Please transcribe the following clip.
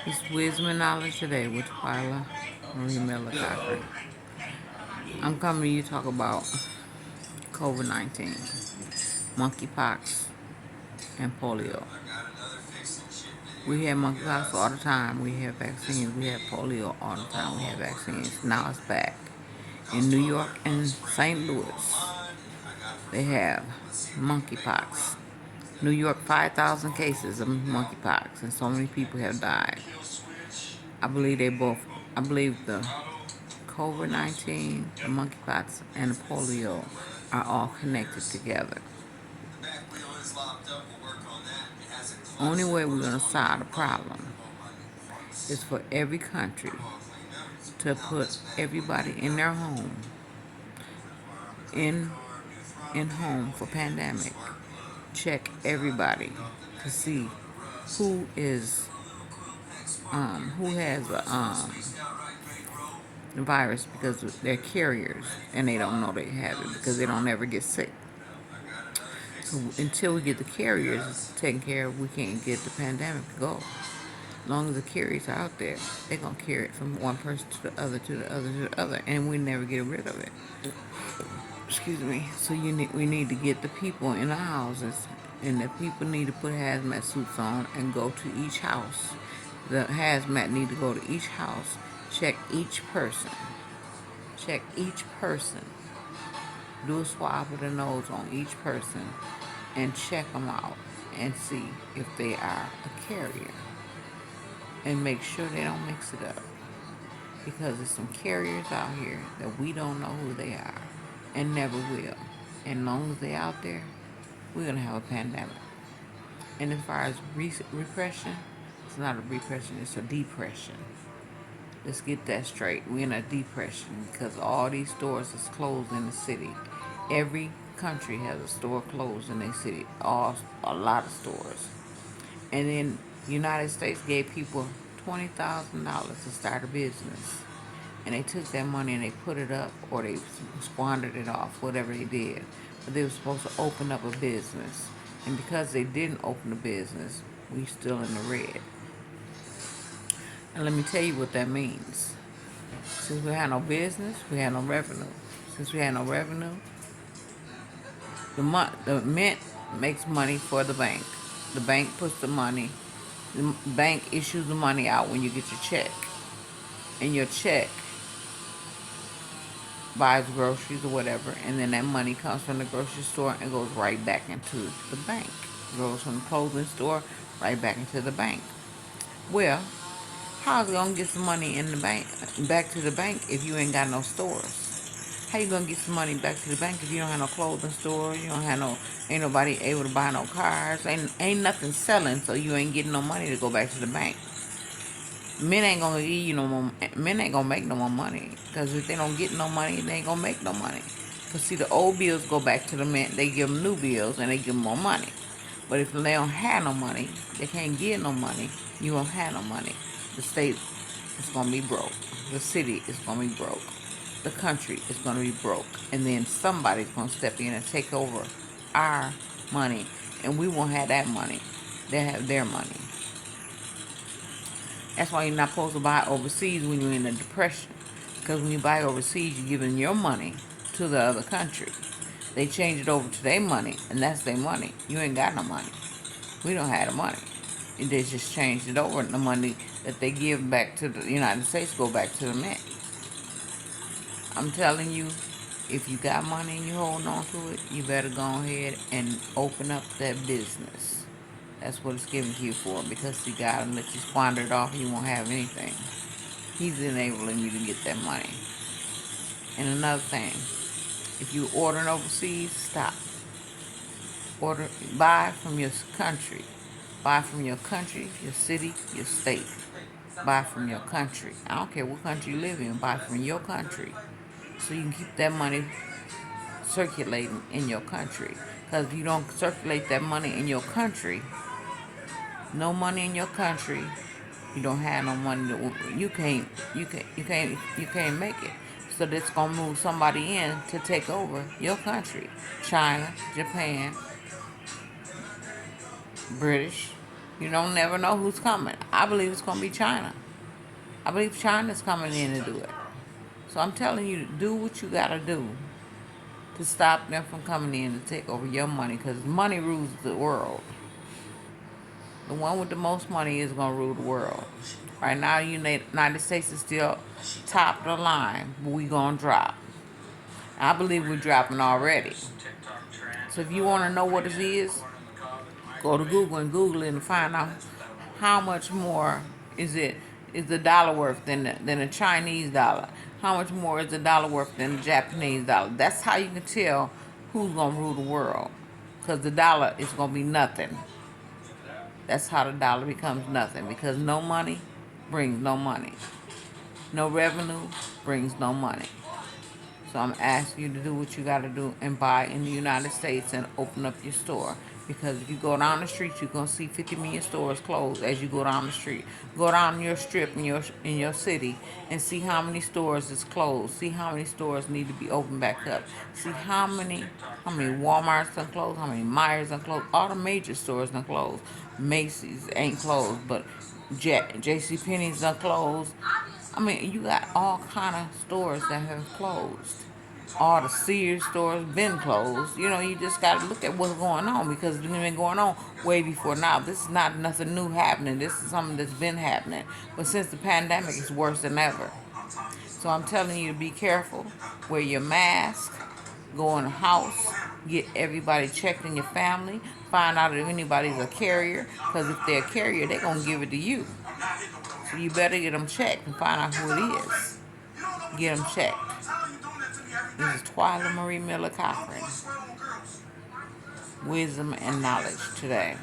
It's Wisdom and Knowledge Today with Twyla Marie Miller Cochran. I'm coming to you to talk about COVID-19, monkeypox, and polio. We have monkeypox all the time. We have vaccines. We have polio all the time. We have vaccines. Now it's back. In New York and St. Louis, they have monkeypox. New York, 5,000 cases of monkeypox, and so many people have died. I believe I believe the COVID-19, the monkeypox, and the polio are all connected together. Only way we're going to solve the problem is for every country to put everybody in their home, in home for pandemic. Check everybody to see who is who has the virus because they're carriers and they don't know they have it because they don't ever get sick. So until we get the carriers taken care of, we can't get the pandemic to go. As long as the carriers are out there, they're gonna carry it from one person to the other, to the other, to the other, and we never get rid of it. Excuse me. So we need to get the people in the houses, and the people need to put hazmat suits on and go to each house. The hazmat need to go to each house, check each person, check each person, do a swab of the nose on each person, and check them out and see if they are a carrier, and make sure they don't mix it up, because there's some carriers out here that we don't know who they are and never will. And as long as they're out there, we're going to have a pandemic. And as far as repression, it's not a repression, it's a depression. Let's get that straight. We're in a depression because all these stores is closed in the city. Every country has a store closed in their city. A lot of stores. And then the United States gave people $20,000 to start a business. And they took that money and they put it up, or they squandered it off, whatever they did. But they were supposed to open up a business. And because they didn't open a business, we still in the red. And let me tell you what that means. Since we had no business, we had no revenue. Since we had no revenue, the mint makes money for the bank. The bank puts the money. The bank issues the money out when you get your check. And your check buys groceries or whatever, and then that money comes from the grocery store and goes right back into the bank. It goes from the clothing store right back into the bank. Well, how's it gonna get some money in the bank back to the bank if you ain't got no stores? How you gonna get some money back to the bank if you don't have no clothing store? You don't have no, ain't nobody able to buy no cars. Ain't nothing selling, so you ain't getting no money to go back to the bank. Men ain't gonna give you no more. Men ain't gonna make no more money, because if they don't get no money, they ain't gonna make no money. Cause see, the old bills go back to the men. They give them new bills and they give them more money. But if they don't have no money, they can't get no money. You won't have no money. The state is gonna be broke. The city is gonna be broke. The country is gonna be broke. And then somebody's gonna step in and take over our money, and we won't have that money. They have their money. That's why you're not supposed to buy overseas when you're in a depression. Because when you buy overseas, you're giving your money to the other country. They change it over to their money, and that's their money. You ain't got no money. We don't have the money. They just changed it over, and the money that they give back to the United States go back to the Mint. I'm telling you, if you got money and you holding on to it, you better go ahead and open up that business. That's what it's given to you for, because he got to let you squander it off, you won't have anything. He's enabling you to get that money. And another thing, if you ordering overseas, stop. Buy from your country. Buy from your country, your city, your state. Buy from your country. I don't care what country you live in. Buy from your country, so you can keep that money circulating in your country. Because if you don't circulate that money in your country, no money in your country, you don't have no money you can't make it. So that's gonna move somebody in to take over your country. China, Japan, British, You don't never know who's coming. I believe it's going to be China. I believe China's coming in to do it. So I'm telling you, do what you got to do to stop them from coming in to take over your money, because money rules the world. The one with the most money is going to rule the world. Right now, the United States is still top of the line, but we going to drop. I believe we're dropping already. So if you want to know what it is, go to Google and Google it and find out how much more is the dollar worth than a Chinese dollar. How much more is the dollar worth than the Japanese dollar? That's how you can tell who's gonna rule the world, because the dollar is gonna be nothing. That's how the dollar becomes nothing, because no money brings no money. No revenue brings no money. So I'm asking you to do what you got to do and buy in the United States and open up your store. Because if you go down the street, you're going to see 50 million stores closed as you go down the street. Go down your strip in your city and see how many stores is closed. See how many stores need to be opened back up. See how many Walmarts are closed, how many Myers are closed. All the major stores are closed. Macy's ain't closed, but J.C. Penney's are closed. I mean, you got all kind of stores that have closed. All the Sears stores been closed. You just got to look at what's going on, because it's been going on way before now. This is not nothing new happening. This is something that's been happening. But since the pandemic, it's worse than ever. So I'm telling you to be careful. Wear your mask. Go in the house. Get everybody checked in your family. Find out if anybody's a carrier. Because if they're a carrier, they're going to give it to you. So you better get them checked and find out who it is. Get them checked. This is Twyla Marie Miller Cochran. Wisdom and knowledge today.